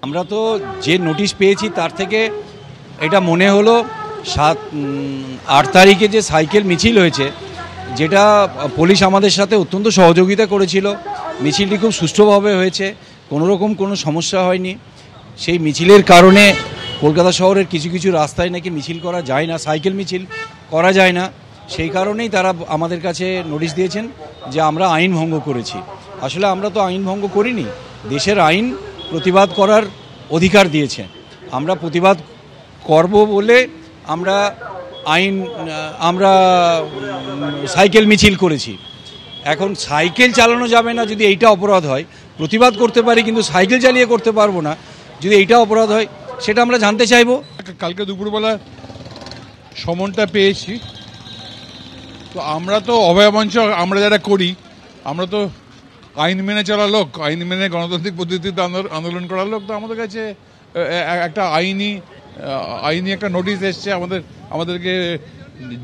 আমরা তো যে নোটিশ পেয়েছি তার থেকে এটা মনে হলো 8 তারিখে যে সাইকেল মিছিল হয়েছে, যেটা পুলিশ আমাদের সাথে অত্যন্ত সহযোগিতা করেছিল, মিছিলটি খুব সুষ্ঠুভাবে হয়েছে, কোনোরকম কোনো সমস্যা হয়নি। সেই মিছিলের কারণে কলকাতা শহরের কিছু কিছু রাস্তায় নাকি মিছিল করা যায় না, সাইকেল মিছিল করা যায় না, সেই কারণেই তারা আমাদের কাছে নোটিশ দিয়েছেন যে আমরা আইন ভঙ্গ করেছি। আসলে আমরা তো আইন ভঙ্গ করিনি, দেশের আইন প্রতিবাদ করার অধিকার দিয়েছে। আমরা প্রতিবাদ করব বলে আমরা সাইকেল মিছিল করেছি। এখন সাইকেল চালানো যাবে না যদি এইটা অপরাধ হয়, প্রতিবাদ করতে পারি কিন্তু সাইকেল চালিয়ে করতে পারবো না যদি এইটা অপরাধ হয়, সেটা আমরা জানতে চাইবো। কালকে দুপুরবেলা সমনটা পেয়েছি, তো আমরা তো অভয় মঞ্চ আমরা যারা করি, আমরা তো আইন মেনে চলা লোক, আইন মেনে গণতান্ত্রিক পদ্ধতিতে আন্দোলন করার লোক। তো আমাদের কাছে একটা আইনি একটা নোটিশ এসছে, আমাদেরকে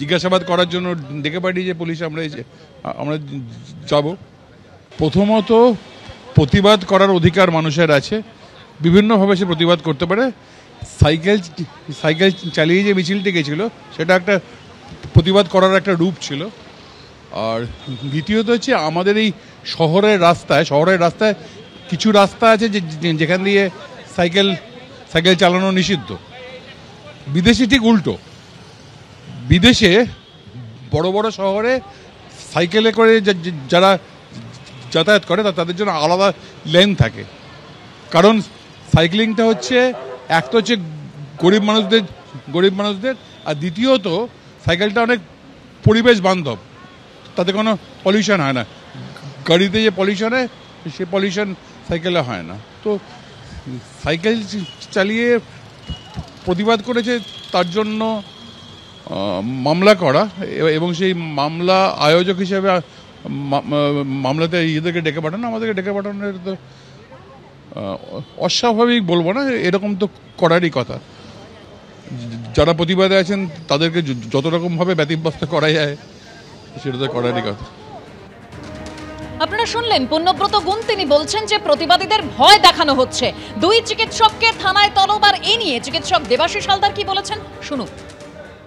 জিজ্ঞাসাবাদ করার জন্য ডেকে পাঠিয়েছে পুলিশ। আমরা যাব। প্রথমত, প্রতিবাদ করার অধিকার মানুষের আছে, বিভিন্নভাবে সে প্রতিবাদ করতে পারে। সাইকেল চালিয়ে যে মিছিলটি গেছিল সেটা একটা প্রতিবাদ করার একটা রূপ ছিল। আর দ্বিতীয়ত হচ্ছে, আমাদের এই শহরের রাস্তায় কিছু রাস্তা আছে যেখান দিয়ে সাইকেল চালানো নিষিদ্ধ। বিদেশে ঠিক উল্টো, বিদেশে বড় বড় শহরে সাইকেলে করে যারা যাতায়াত করে তাদের জন্য আলাদা লেন থাকে। কারণ সাইক্লিংটা হচ্ছে এক তো হচ্ছে গরিব মানুষদের, আর দ্বিতীয়ত সাইকেলটা অনেক পরিবেশ বান্ধব, তাতে কোনো পলিউশন হয় না। গাড়িতে যে পলিউশন হয় সে পলিউশন সাইকেলে হয় না। তো সাইকেল চালিয়ে প্রতিবাদ করেছে, তার জন্য মামলা করা, এবং সেই মামলা আয়োজক হিসেবে মামলাতে ইয়েদেরকে ডেকে পাঠানো, আমাদেরকে ডেকে পাঠানোর তো অস্বাভাবিক বলবো না, এরকম তো করারই কথা। যারা প্রতিবাদে আছেন তাদেরকে যত রকমভাবে ব্যতিব্যস্ত করা যায় সেটা তো করারই কথা। আপনারা শুনলেন পুণ্যব্রত গুণ, তিনি বলছেন যে প্রতিবাদীদের ভয় দেখানো হচ্ছে। 2 চিকিৎসককে থানায় তলব, আর এ নিয়ে চিকিৎসক দেবাশিস হালদার কি বলেছেন শুনুন।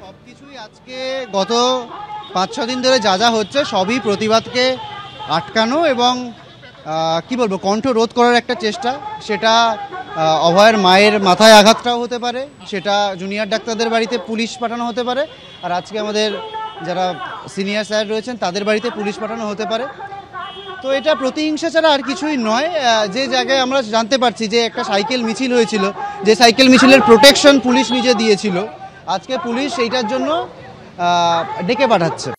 সবকিছুই আজকে গত 5-6 দিন ধরে যা হচ্ছে সবই প্রতিবাদকে আটকানো এবং কি বলবো, কণ্ঠ রোধ করার একটা চেষ্টা। সেটা অভয়ের মায়ের মাথায় আঘাতটাও হতে পারে, সেটা জুনিয়র ডাক্তারদের বাড়িতে পুলিশ পাঠানো হতে পারে, আর আজকে আমাদের যারা সিনিয়র স্যার রয়েছেন তাদের বাড়িতে পুলিশ পাঠানো হতে পারে। তো এটা প্রতিহিংসা ছাড়া আর কিছুই নয়। যে জায়গায় আমরা জানতে পারছি যে একটা সাইকেল মিছিল হয়েছিল, যে সাইকেল মিছিলের প্রোটেকশন পুলিশ নিজে দিয়েছিল, আজকে পুলিশ এইটার জন্য ডেকে পাঠাচ্ছে।